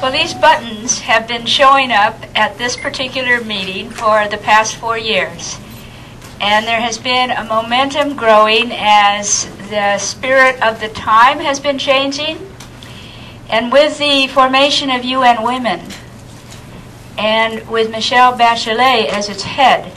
Well, these buttons have been showing up at this particular meeting for the past 4 years. And there has been a momentum growing as the spirit of the time has been changing. And with the formation of UN Women, and with Michelle Bachelet as its head,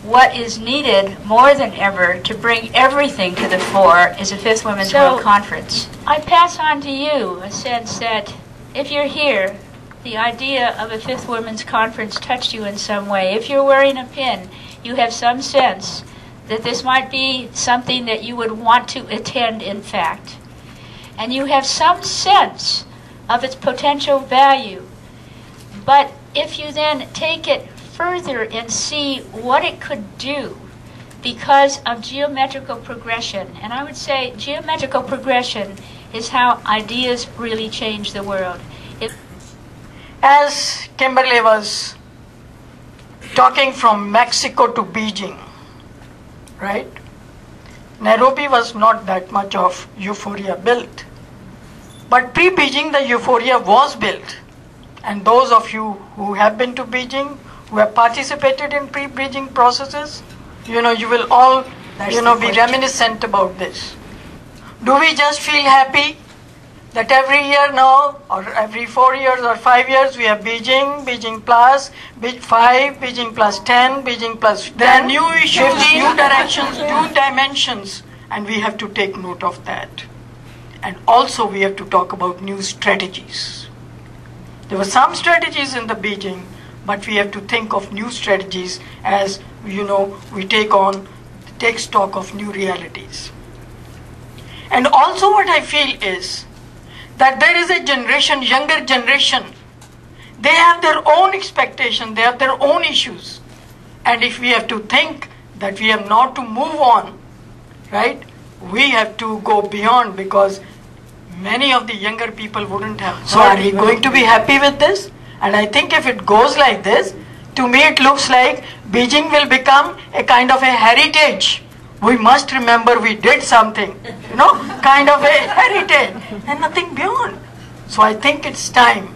what is needed more than ever to bring everything to the fore is a Fifth Women's World Conference. I pass on to you a sense that if you're here, the idea of a Fifth Women's Conference touched you in some way. If you're wearing a pin, you have some sense that this might be something that you would want to attend, in fact. And you have some sense of its potential value. But if you then take it further and see what it could do because of geometrical progression, and I would say geometrical progression is how ideas really change the world. As Kimberly was talking from Mexico to Beijing, right? Nairobi was not that much of euphoria built. But pre-Beijing, the euphoria was built. And those of you who have been to Beijing, who have participated in pre-Beijing processes, you will all, be reminiscent about this. Do we just feel happy that every year now, or every 4 years or 5 years, we have Beijing, Beijing plus, 5, Beijing plus 10, Beijing plus 10. There are new issues, new directions, new dimensions, and we have to take note of that. And also we have to talk about new strategies. There were some strategies in the Beijing, but we have to think of new strategies as, we take stock of new realities. And also what I feel is that there is a generation, younger generation, they have their own expectations, they have their own issues. And if we have to think that we have not to move on, right, we have to go beyond, because many of the younger people wouldn't have. So are we going to be happy with this? And I think if it goes like this, to me it looks like Beijing will become a kind of a heritage. We must remember we did something, kind of a heritage, and nothing beyond. So I think it's time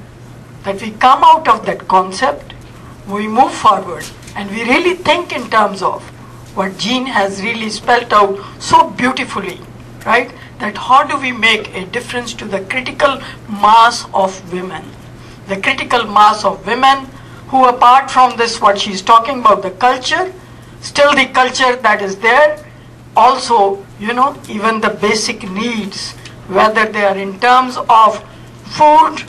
that we come out of that concept, we move forward, and we really think in terms of what Jean has really spelled out so beautifully, right? That how do we make a difference to the critical mass of women? The critical mass of women who, apart from this, what she's talking about, the culture, still the culture that is there, also, even the basic needs, whether they are in terms of food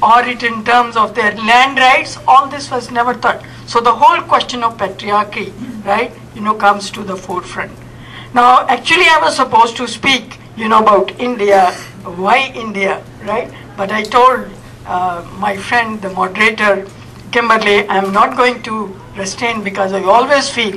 or in terms of their land rights, all this was never thought. So the whole question of patriarchy, right, comes to the forefront. Now, actually I was supposed to speak, about India, why India, right? But I told my friend, the moderator, Kimberly, I am not going to restrain, because I always feel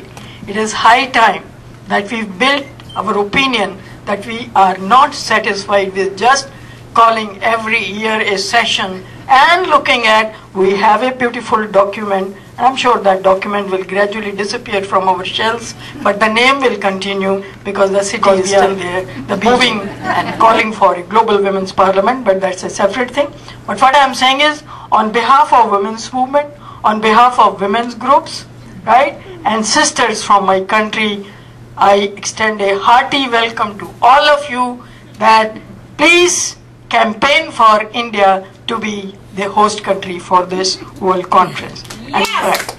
it is high time that we build our opinion, that we are not satisfied with just calling every year a session and looking at, we have a beautiful document. I'm sure that document will gradually disappear from our shelves, but the name will continue because the city is still there. The moving and calling for a global women's parliament, but that's a separate thing. But what I'm saying is, on behalf of women's movement, on behalf of women's groups, right, and sisters from my country, I extend a hearty welcome to all of you, that please campaign for India to be the host country for this World Conference. Yes.